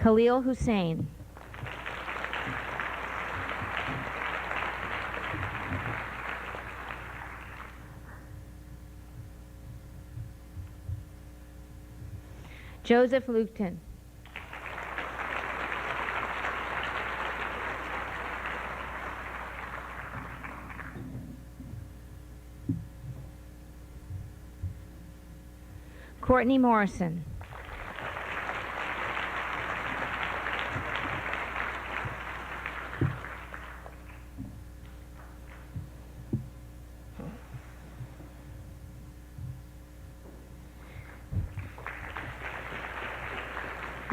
Khalil Hussein. Joseph Lukton. Courtney Morrison.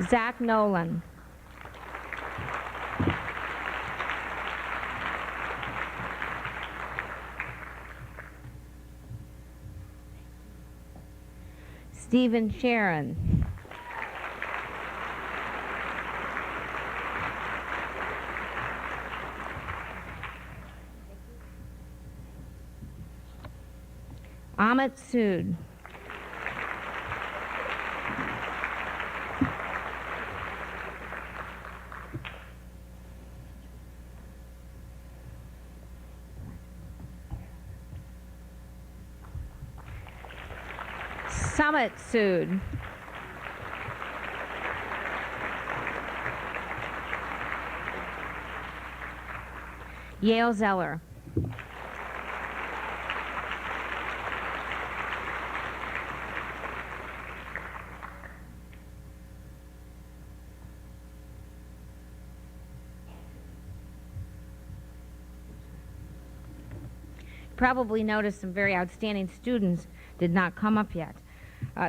Zach Nolan. Stephen Sharon. Amit Sood. Summit Sood. Yale Zeller. Probably noticed some very outstanding students did not come up yet.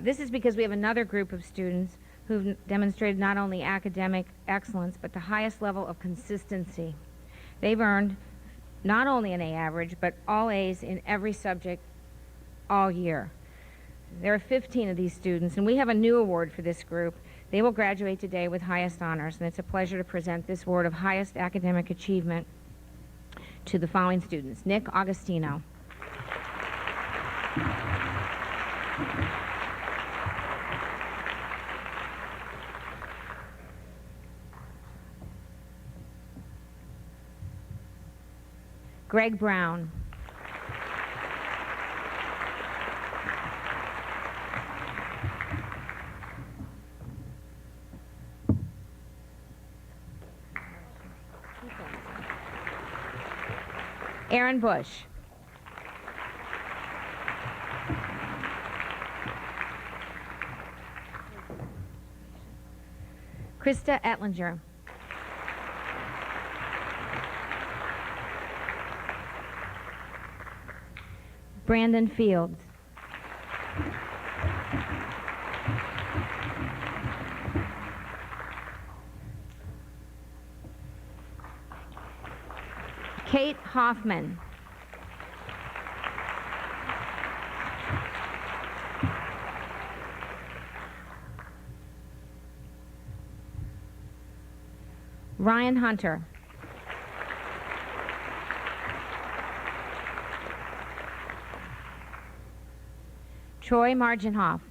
This is because we have another group of students who've demonstrated not only academic excellence, but the highest level of consistency. They've earned not only an A average, but all A's in every subject all year. There are 15 of these students, and we have a new award for this group. They will graduate today with highest honors, and it's a pleasure to present this award of highest academic achievement to the following students. Nick Augustino. Greg Brown. Aaron Bush. Krista Etlinger. Brandon Fields. Kate Hoffman. Ryan Hunter. Troy Margenhoff.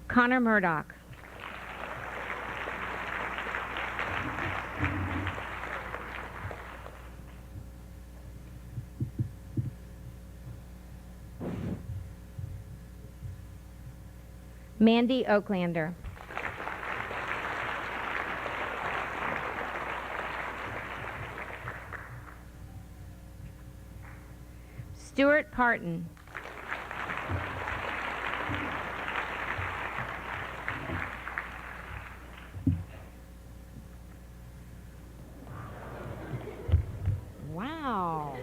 Connor Murdoch. Mandy Oaklander. Stuart Parton. Wow.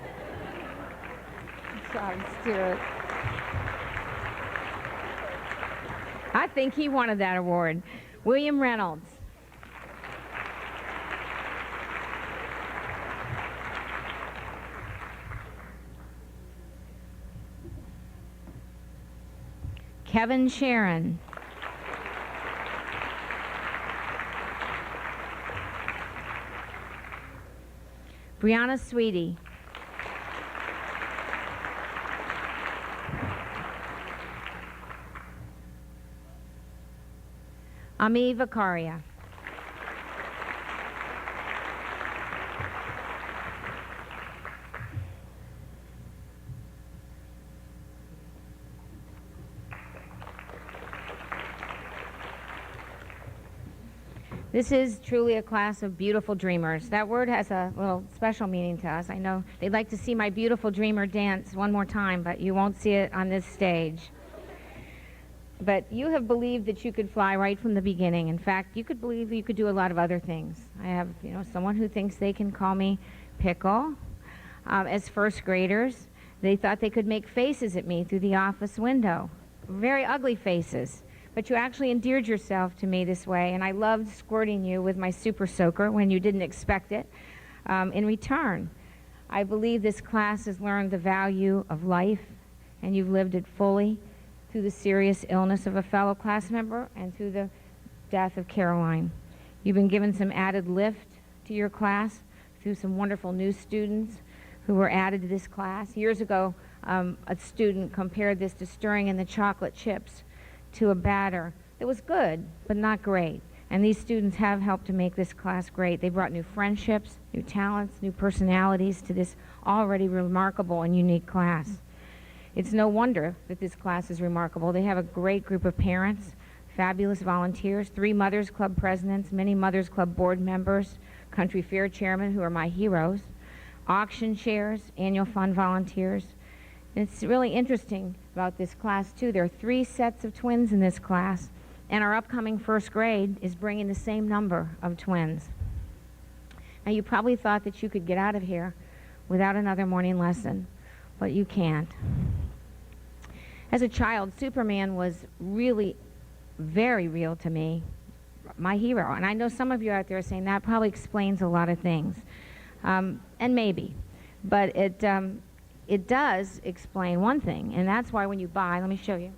Good job, Stuart. I think he wanted that award. William Reynolds. Kevin Sharon. Brianna Sweetie. Ami Vakaria. This is truly a class of beautiful dreamers. That word has a little special meaning to us. I know they'd like to see my beautiful dreamer dance one more time, but you won't see it on this stage. But you have believed that you could fly right from the beginning. In fact, you could believe you could do a lot of other things. I have, someone who thinks they can call me Pickle. As first graders, they thought they could make faces at me through the office window. Very ugly faces. But you actually endeared yourself to me this way, and I loved squirting you with my super soaker when you didn't expect it. In return, I believe this class has learned the value of life, and you've lived it fully through the serious illness of a fellow class member and through the death of Caroline. You've been given some added lift to your class through some wonderful new students who were added to this class. Years ago, a student compared this to stirring in the chocolate chips to a batter that was good, but not great. And these students have helped to make this class great. They brought new friendships, new talents, new personalities to this already remarkable and unique class. It's no wonder that this class is remarkable. They have a great group of parents, fabulous volunteers, 3 Mothers Club presidents, many Mothers Club board members, country fair chairmen who are my heroes, auction chairs, annual fund volunteers. And it's really interesting about this class, too. There are 3 sets of twins in this class, and our upcoming first grade is bringing the same number of twins. Now, you probably thought that you could get out of here without another morning lesson, but you can't. As a child, Superman was really very real to me, my hero. And I know some of you out there are saying that probably explains a lot of things, and maybe. But it does explain one thing, and that's why when you buy, let me show you.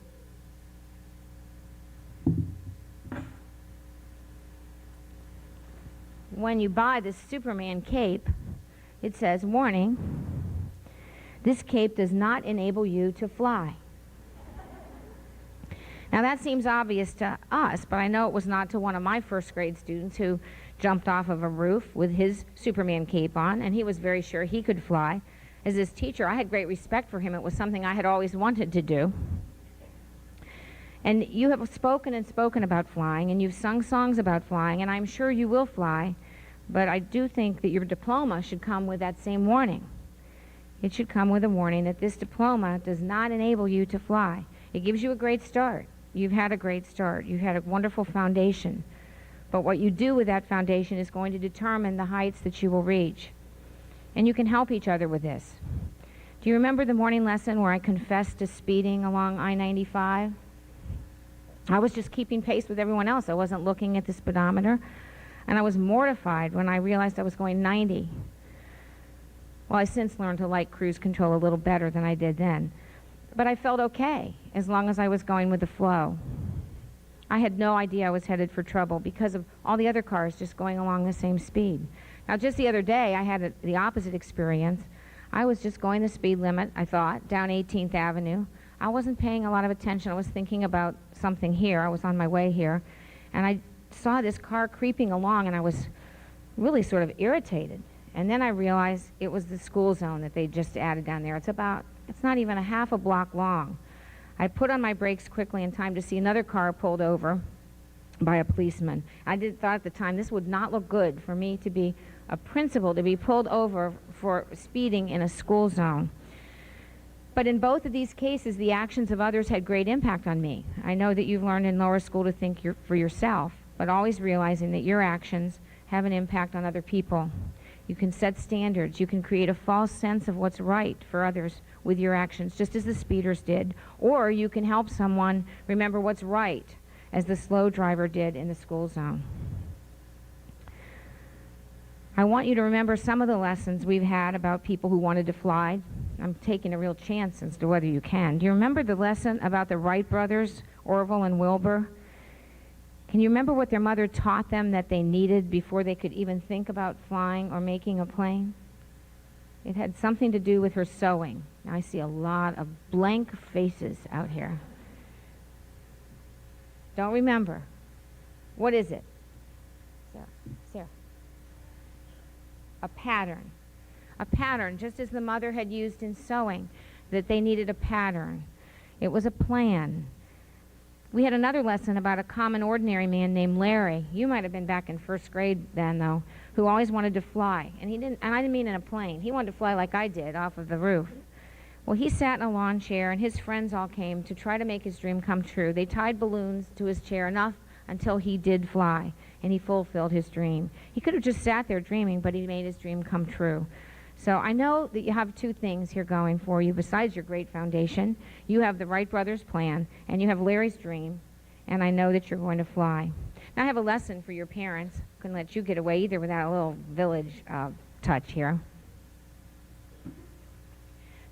When you buy this Superman cape, it says, warning, this cape does not enable you to fly. Now that seems obvious to us, but I know it was not to one of my first grade students who jumped off of a roof with his Superman cape on, and he was very sure he could fly. As his teacher, I had great respect for him. It was something I had always wanted to do. And you have spoken and spoken about flying, and you've sung songs about flying, and I'm sure you will fly, but I do think that your diploma should come with that same warning. It should come with a warning that this diploma does not enable you to fly. It gives you a great start. You've had a great start. You've had a wonderful foundation. But what you do with that foundation is going to determine the heights that you will reach. And you can help each other with this. Do you remember the morning lesson where I confessed to speeding along I-95? I was just keeping pace with everyone else. I wasn't looking at the speedometer. And I was mortified when I realized I was going 90. Well, I since learned to like cruise control a little better than I did then. But I felt okay as long as I was going with the flow. I had no idea I was headed for trouble because of all the other cars just going along the same speed. Now, just the other day, I had the opposite experience. I was just going the speed limit, I thought, down 18th Avenue. I wasn't paying a lot of attention. I was thinking about something here. I was on my way here. And I saw this car creeping along, and I was really sort of irritated. And then I realized it was the school zone that they just added down there. It's not even a half a block long. I put on my brakes quickly in time to see another car pulled over by a policeman. I thought at the time this would not look good for me to be a principal, to be pulled over for speeding in a school zone. But in both of these cases, the actions of others had great impact on me. I know that you've learned in lower school to think for yourself, but always realizing that your actions have an impact on other people. You can set standards. You can create a false sense of what's right for others with your actions, just as the speeders did. Or you can help someone remember what's right, as the slow driver did in the school zone. I want you to remember some of the lessons we've had about people who wanted to fly. I'm taking a real chance as to whether you can. Do you remember the lesson about the Wright brothers, Orville and Wilbur? Can you remember what their mother taught them that they needed before they could even think about flying or making a plane? It had something to do with her sewing. Now I see a lot of blank faces out here. Don't remember. What is it? Sarah. A pattern. A pattern, just as the mother had used in sewing, that they needed a pattern. It was a plan. We had another lesson about a common, ordinary man named Larry. You might have been back in first grade then, though, who always wanted to fly. And I didn't mean in a plane. He wanted to fly like I did, off of the roof. Well, he sat in a lawn chair, and his friends all came to try to make his dream come true. They tied balloons to his chair enough until he did fly, and he fulfilled his dream. He could have just sat there dreaming, but he made his dream come true. So I know that you have two things here going for you besides your great foundation. You have the Wright Brothers plan, and you have Larry's dream, and I know that you're going to fly. Now I have a lesson for your parents. Couldn't let you get away either without a little village touch here.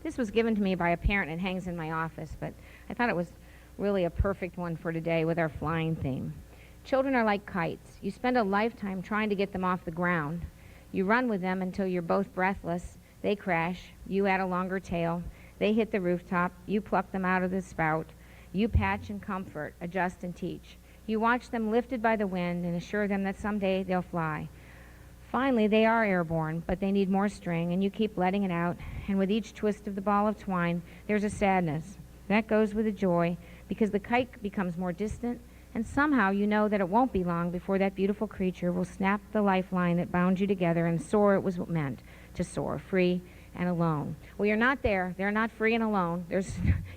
This was given to me by a parent and hangs in my office, but I thought it was really a perfect one for today with our flying theme. Children are like kites. You spend a lifetime trying to get them off the ground. You run with them until you're both breathless. They crash. You add a longer tail. They hit the rooftop. You pluck them out of the spout. You patch and comfort, adjust and teach. You watch them lifted by the wind and assure them that someday they'll fly. Finally, they are airborne, but they need more string, and you keep letting it out. And with each twist of the ball of twine, there's a sadness. That goes with a joy, because the kite becomes more distant, and somehow you know that it won't be long before that beautiful creature will snap the lifeline that bound you together and soar. It was meant to soar, free and alone. Well, you're not there. They're not free and alone.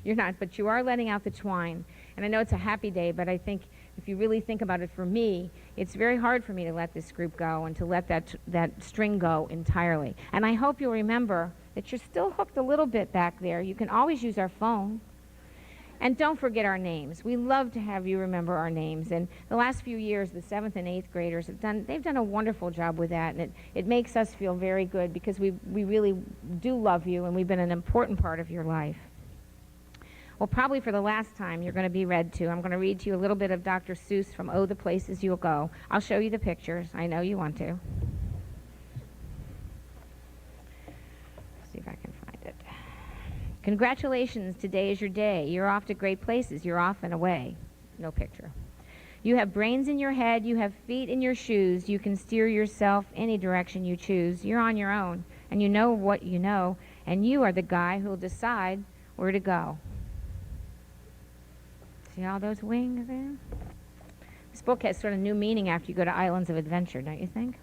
You're not, but you are letting out the twine. And I know it's a happy day, but I think if you really think about it, for me, it's very hard for me to let this group go and to let that string go entirely. And I hope you'll remember that you're still hooked a little bit back there. You can always use our phone. And don't forget our names. We love to have you remember our names. And the last few years, the 7th and 8th graders they've done a wonderful job with that. And it makes us feel very good because we really do love you, and we've been an important part of your life. Well, probably for the last time, you're going to be read to. I'm going to read to you a little bit of Dr. Seuss from Oh, the Places You'll Go. I'll show you the pictures. I know you want to. See if I can find it. Congratulations, today is your day. You're off to great places. You're off and away. No picture. You have brains in your head. You have feet in your shoes. You can steer yourself any direction you choose. You're on your own, and you know what you know, and you are the guy who'll decide where to go. See all those wings there? This book has sort of new meaning after you go to Islands of Adventure, don't you think?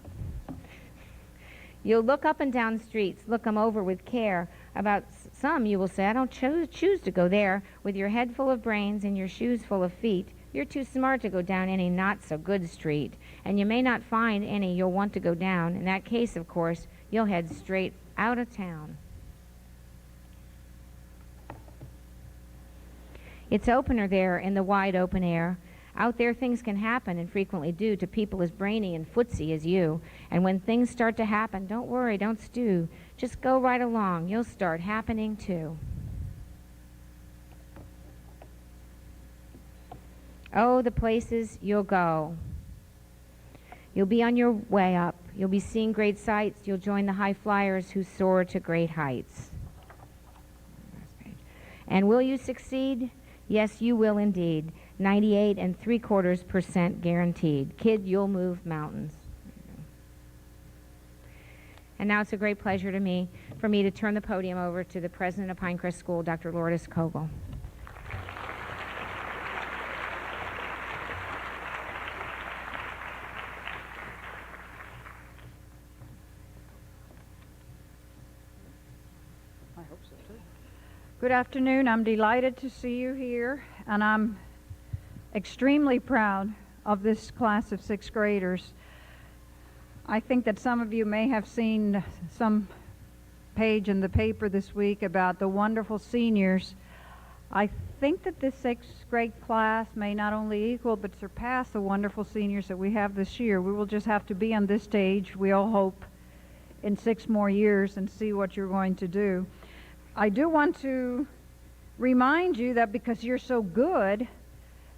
You'll look up and down streets, look them over with care. About some, you will say, I don't choose to go there. With your head full of brains and your shoes full of feet, you're too smart to go down any not-so-good street. And you may not find any you'll want to go down. In that case, of course, you'll head straight out of town. It's opener there in the wide open air. Out there things can happen, and frequently do, to people as brainy and footsy as you. And when things start to happen, don't worry, don't stew. Just go right along. You'll start happening too. Oh, the places you'll go. You'll be on your way up. You'll be seeing great sights. You'll join the high flyers who soar to great heights. And will you succeed? Yes, you will indeed. 98 3/4% guaranteed. Kid, you'll move mountains. And now it's a great pleasure for me to turn the podium over to the president of Pinecrest School, Dr. Lourdes Kogel. I hope so too. Good afternoon. I'm delighted to see you here, and I'm extremely proud of this class of 6th graders. I think that some of you may have seen some page in the paper this week about the wonderful seniors. I think that this 6th grade class may not only equal but surpass the wonderful seniors that we have this year. We will just have to be on this stage, we all hope, in 6 more years and see what you're going to do. I do want to remind you that because you're so good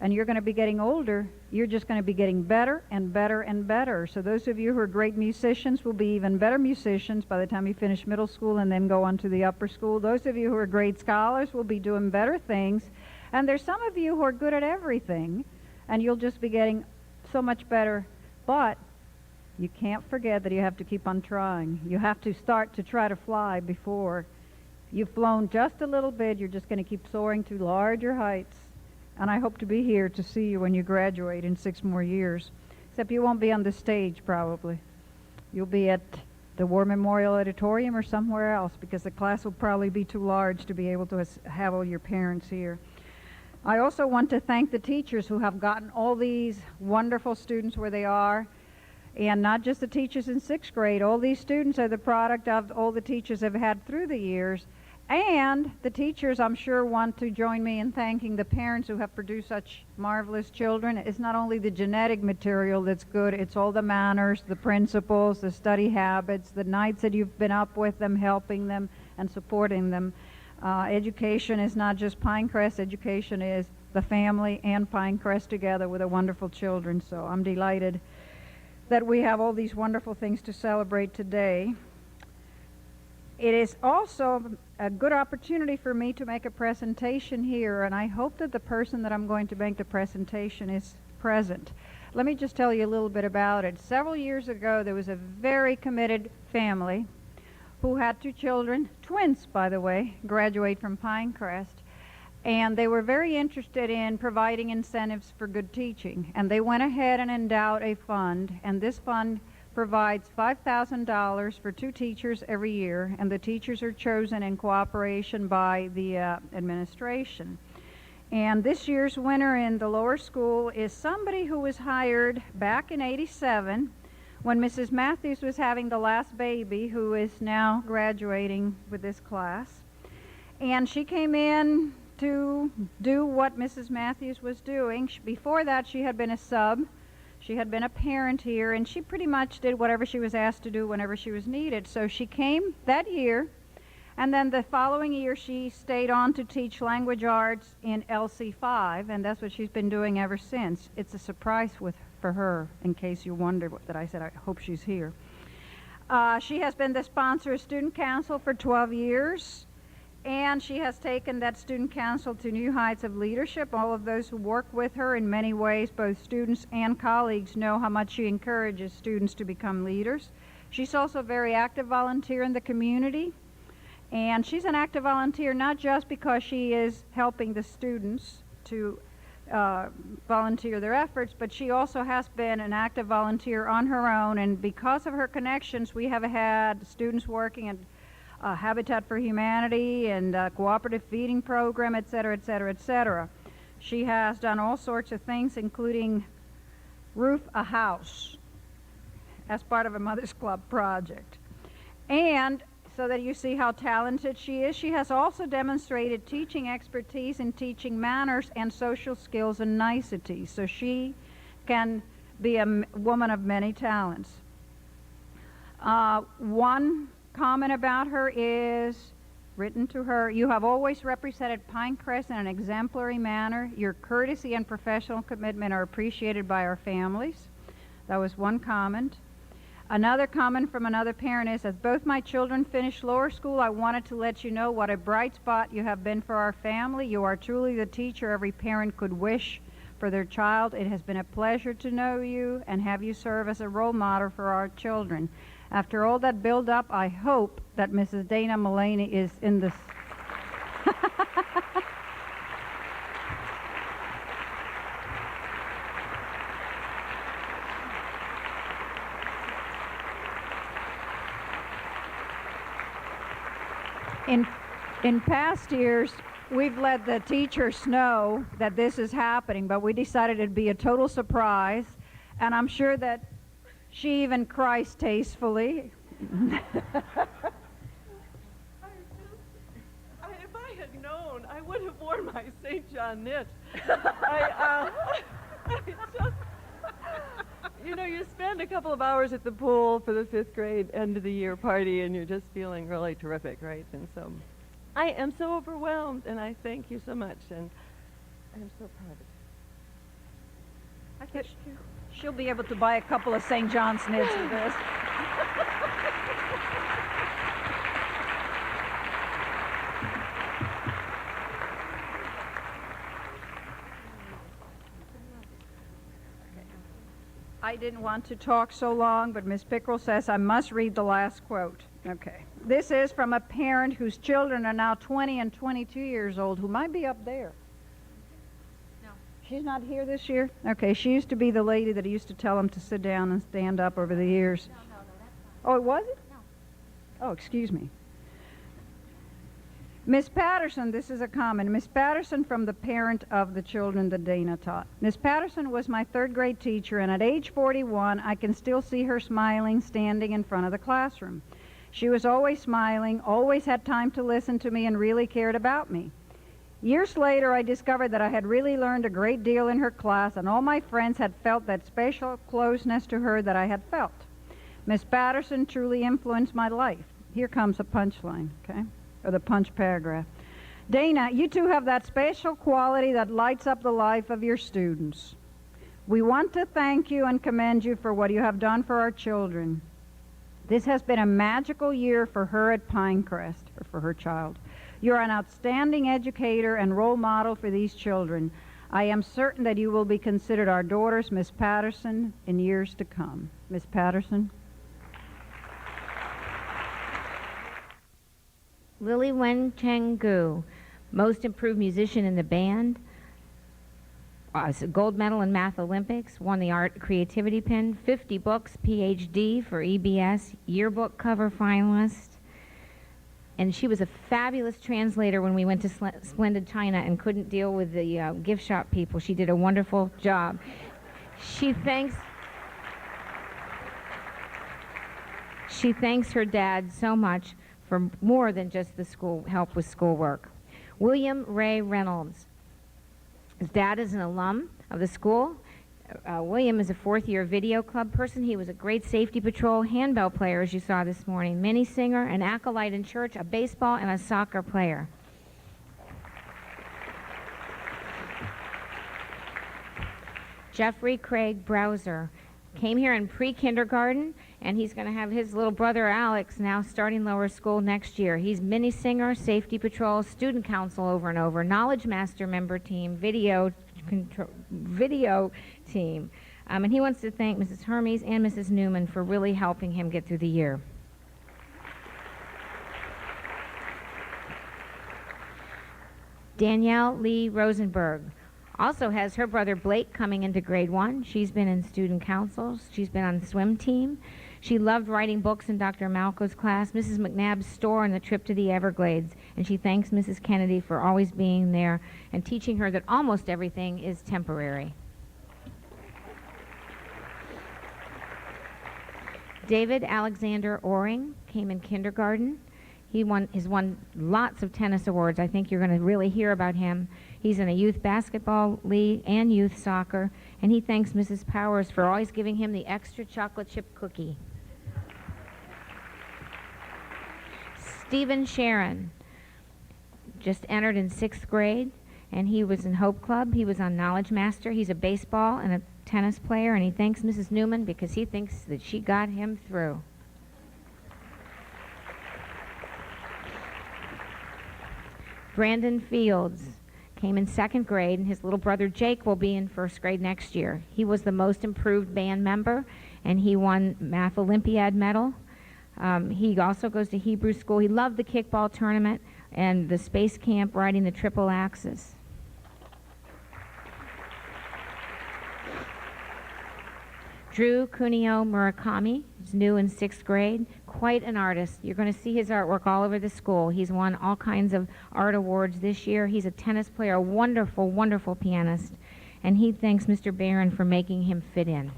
and you're going to be getting older, you're just going to be getting better and better and better. So those of you who are great musicians will be even better musicians by the time you finish middle school and then go on to the upper school. Those of you who are great scholars will be doing better things. And there's some of you who are good at everything, and you'll just be getting so much better, but you can't forget that you have to keep on trying. You have to start to try to fly before you've flown just a little bit. You're just going to keep soaring to larger heights. And I hope to be here to see you when you graduate in 6 more years. Except you won't be on the stage, probably. You'll be at the War Memorial Auditorium or somewhere else, because the class will probably be too large to be able to have all your parents here. I also want to thank the teachers who have gotten all these wonderful students where they are. And not just the teachers in 6th grade. All these students are the product of all the teachers have had through the years. And the teachers, I'm sure, want to join me in thanking the parents who have produced such marvelous children. It's not only the genetic material that's good, it's all the manners, the principles, the study habits, the nights that you've been up with them, helping them and supporting them. Education is not just Pinecrest. Education is the family and Pinecrest together with the wonderful children. So I'm delighted that we have all these wonderful things to celebrate today. It is also a good opportunity for me to make a presentation here, and I hope that the person that I'm going to make the presentation is present. Let me just tell you a little bit about it. Several years ago, there was a very committed family who had 2 children, twins, by the way, graduate from Pinecrest. And they were very interested in providing incentives for good teaching. And they went ahead and endowed a fund. And this fund provides $5,000 for 2 teachers every year. And the teachers are chosen in cooperation by the administration. And this year's winner in the lower school is somebody who was hired back in '87 when Mrs. Matthews was having the last baby, who is now graduating with this class. And she came in to do what Mrs. Matthews was doing. Before that, she had been a sub. She had been a parent here, and she pretty much did whatever she was asked to do whenever she was needed. So she came that year, and then the following year she stayed on to teach language arts in LC5, and that's what she's been doing ever since. It's a surprise for her, in case you wonder that I said I hope she's here. She has been the sponsor of Student Council for 12 years. And she has taken that student council to new heights of leadership. All of those who work with her in many ways, both students and colleagues, know how much she encourages students to become leaders. She's also a very active volunteer in the community. And she's an active volunteer not just because she is helping the students to volunteer their efforts, but she also has been an active volunteer on her own. And because of her connections, we have had students working at Habitat for Humanity and cooperative feeding program, et cetera, et cetera, et cetera. She has done all sorts of things, including roof a house as part of a Mother's Club project. And so that you see how talented she is, she has also demonstrated teaching expertise in teaching manners and social skills and niceties. So she can be a woman of many talents. One comment about her is written to her: "You have always represented Pinecrest in an exemplary manner. Your courtesy and professional commitment are appreciated by our families." That was one comment. Another comment from another parent is, "As both my children finished lower school, I wanted to let you know what a bright spot you have been for our family. You are truly the teacher every parent could wish for their child. It has been a pleasure to know you and have you serve as a role model for our children." After all that build-up, I hope that Mrs. Dana Mullaney is in this. In past years, we've let the teachers know that this is happening, but we decided it'd be a total surprise, and I'm sure that she even cries tastefully. If I had known, I would have worn my St. John knit. I just, you spend a couple of hours at the pool for the 5th grade end of the year party, and you're just feeling really terrific, right? And so I am so overwhelmed, and I thank you so much, and I'm so proud of you. I think she'll be able to buy a couple of St. John's knits with this. I didn't want to talk so long, but Miss Pickrell says I must read the last quote. Okay. This is from a parent whose children are now 20 and 22 years old, who might be up there. No. She's not here this year? Okay, she used to be the lady that used to tell them to sit down and stand up over the years. No, that's fine. Oh, it was it? No. Oh, excuse me. Miss Patterson, this is a comment. Miss Patterson from the parent of the children that Dana taught. Miss Patterson was my third grade teacher, and at age 41, I can still see her smiling, standing in front of the classroom. She was always smiling, always had time to listen to me, and really cared about me. Years later, I discovered that I had really learned a great deal in her class, and all my friends had felt that special closeness to her that I had felt. Miss Patterson truly influenced my life. Here comes a punchline, okay? Or the punch paragraph. Dana, you two have that special quality that lights up the life of your students. We want to thank you and commend you for what you have done for our children. This has been a magical year for her at Pinecrest, or for her child. You're an outstanding educator and role model for these children. I am certain that you will be considered our daughter's Miss Patterson in years to come. Miss Patterson. Lily Wen Cheng Gu, most improved musician in the band, gold medal in Math Olympics, won the Art Creativity Pin, 50 books, PhD for EBS, yearbook cover finalist. And she was a fabulous translator when we went to Splendid China and couldn't deal with the gift shop people. She did a wonderful job. She thanks her dad so much for more than just the school help with schoolwork. William Ray Reynolds. His dad is an alum of the school. William is a fourth-year video club person. He was a great safety patrol handbell player, as you saw this morning, mini singer, an acolyte in church, a baseball and a soccer player. Jeffrey Craig Browser came here in pre-kindergarten, and he's going to have his little brother Alex now starting lower school next year. He's mini singer, safety patrol, student council over and over, knowledge master member team, video team. And he wants to thank Mrs. Hermes and Mrs. Newman for really helping him get through the year. Danielle Lee Rosenberg also has her brother Blake coming into grade 1. She's been in student councils. She's been on the swim team. She loved writing books in Dr. Malco's class, Mrs. McNabb's store, and the trip to the Everglades. And she thanks Mrs. Kennedy for always being there and teaching her that almost everything is temporary. David Alexander Oring came in kindergarten. He has won lots of tennis awards. I think you're going to really hear about him. He's in a youth basketball league and youth soccer, and he thanks Mrs. Powers for always giving him the extra chocolate chip cookie. Stephen Sharon just entered in 6th grade, and he was in Hope Club. He was on Knowledge Master. He's a baseball and a tennis player, and he thanks Mrs. Newman because he thinks that she got him through. Brandon Fields came in 2nd grade, and his little brother Jake will be in 1st grade next year. He was the most improved band member, and he won Math Olympiad medal. He also goes to Hebrew school. He loved the kickball tournament and the space camp riding the triple axis. Drew Kunio Murakami is new in 6th grade. Quite an artist. You're going to see his artwork all over the school. He's won all kinds of art awards this year. He's a tennis player, a wonderful, wonderful pianist. And he thanks Mr. Barron for making him fit in.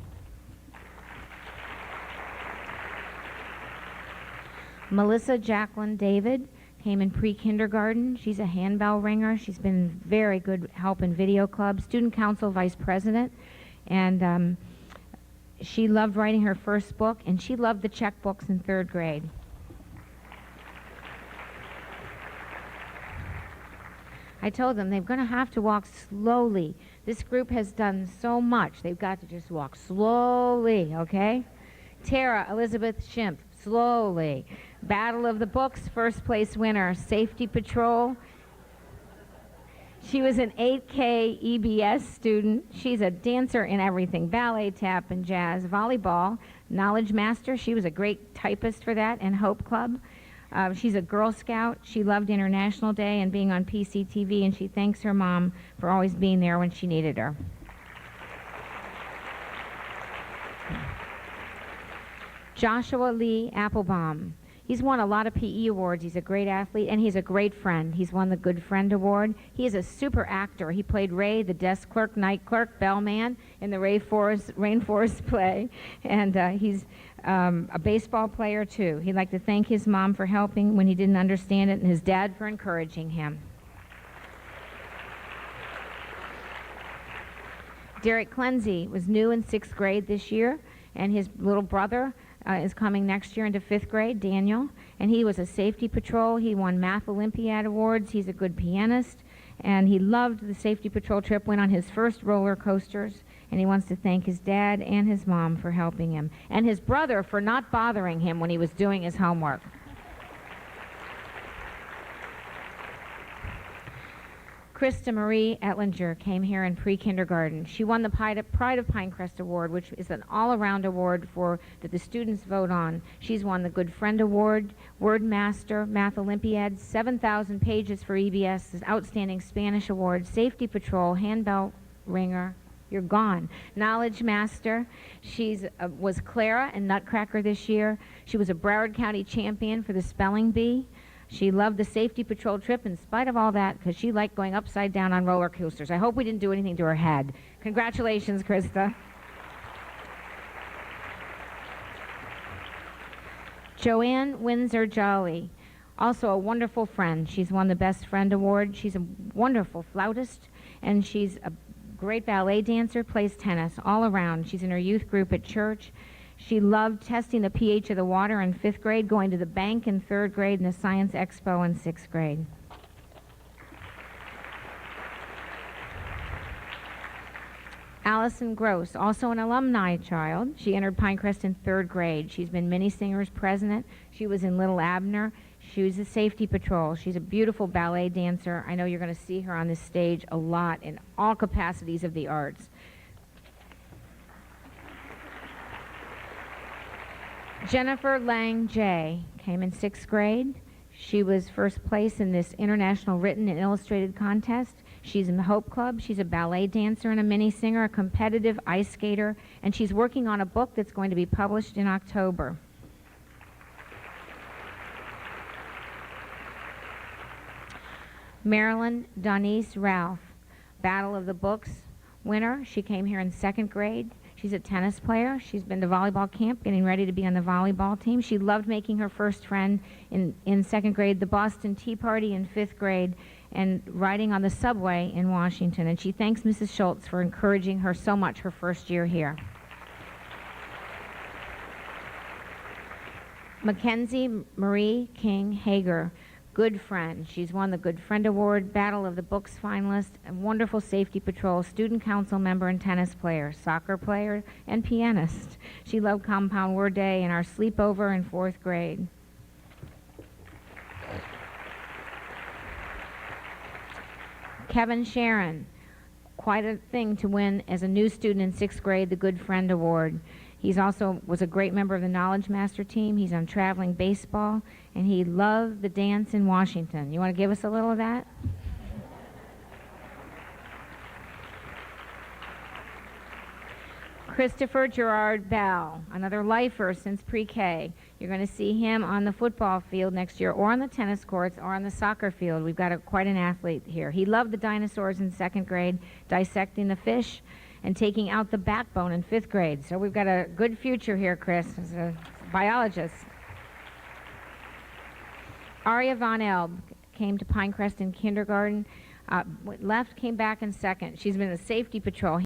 Melissa Jacqueline David came in pre-kindergarten. She's a handbell ringer. She's been very good help in video club, student council vice president. And she loved writing her first book, and she loved the checkbooks in 3rd grade. I told them they're going to have to walk slowly. This group has done so much. They've got to just walk slowly, okay? Tara Elizabeth Schimpf, slowly. Battle of the Books, 1st place winner. Safety Patrol. She was an 8K EBS student. She's a dancer in everything, ballet, tap, and jazz, volleyball, knowledge master. She was a great typist for that, and Hope Club. She's a Girl Scout. She loved International Day and being on PCTV, and she thanks her mom for always being there when she needed her. Joshua Lee Applebaum. He's won a lot of PE awards. He's a great athlete, and he's a great friend. He's won the Good Friend Award. He is a super actor. He played Ray, the desk clerk, night clerk, bellman in the Rainforest play, and he's a baseball player, too. He'd like to thank his mom for helping when he didn't understand it, and his dad for encouraging him. Derek Clenzy was new in 6th grade this year, and his little brother is coming next year into 5th grade, Daniel, and he was a safety patrol. He won Math Olympiad awards. He's a good pianist, and he loved the safety patrol trip, went on his first roller coasters, and he wants to thank his dad and his mom for helping him, and his brother for not bothering him when he was doing his homework. Krista Marie Etlinger came here in pre-kindergarten. She won the Pride of Pinecrest Award, which is an all-around award that the students vote on. She's won the Good Friend Award, Word Master, Math Olympiad, 7,000 pages for EBS, Outstanding Spanish Award, Safety Patrol, Handbell Ringer. You're gone. Knowledge Master. She was Clara in Nutcracker this year. She was a Broward County champion for the Spelling Bee. She loved the safety patrol trip in spite of all that because she liked going upside down on roller coasters. I hope we didn't do anything to her head. Congratulations, Krista. Joanne Windsor Jolly, also a wonderful friend. She's won the Best Friend Award. She's a wonderful flautist, and she's a great ballet dancer, plays tennis all around. She's in her youth group at church. She loved testing the pH of the water in 5th grade, going to the bank in 3rd grade, and the science expo in 6th grade. Allison Gross, also an alumni child. She entered Pinecrest in 3rd grade. She's been Mini Singers president. She was in Little Abner. She was a safety patrol. She's a beautiful ballet dancer. I know you're going to see her on this stage a lot in all capacities of the arts. Jennifer Lang Jay came in 6th grade. She was first place in this international written and illustrated contest. She's in the Hope Club. She's a ballet dancer and a mini singer, a competitive ice skater, and she's working on a book that's going to be published in October. Marilyn Donese Ralph, Battle of the Books winner. She came here in 2nd grade. She's a tennis player. She's been to volleyball camp, getting ready to be on the volleyball team. She loved making her first friend in 2nd grade, the Boston Tea Party in 5th grade, and riding on the subway in Washington. And she thanks Mrs. Schultz for encouraging her so much her first year here. Mackenzie Marie King Hager, good friend. She's won the Good Friend Award, Battle of the Books finalist, a wonderful safety patrol, student council member and tennis player, soccer player, and pianist. She loved Compound Word Day and our sleepover in 4th grade. Kevin Sharon, quite a thing to win as a new student in 6th grade, the Good Friend Award. He's also was a great member of the Knowledge Master team. He's on traveling baseball, and he loved the dance in Washington. You want to give us a little of that? Christopher Gerard Bell, another lifer since pre-K. You're going to see him on the football field next year, or on the tennis courts, or on the soccer field. We've got quite an athlete here. He loved the dinosaurs in 2nd grade, dissecting the fish, and taking out the backbone in 5th grade. So we've got a good future here, Chris, as a biologist. Aria Von Elb came to Pinecrest in kindergarten, left, came back in 2nd. She's been a safety patrol.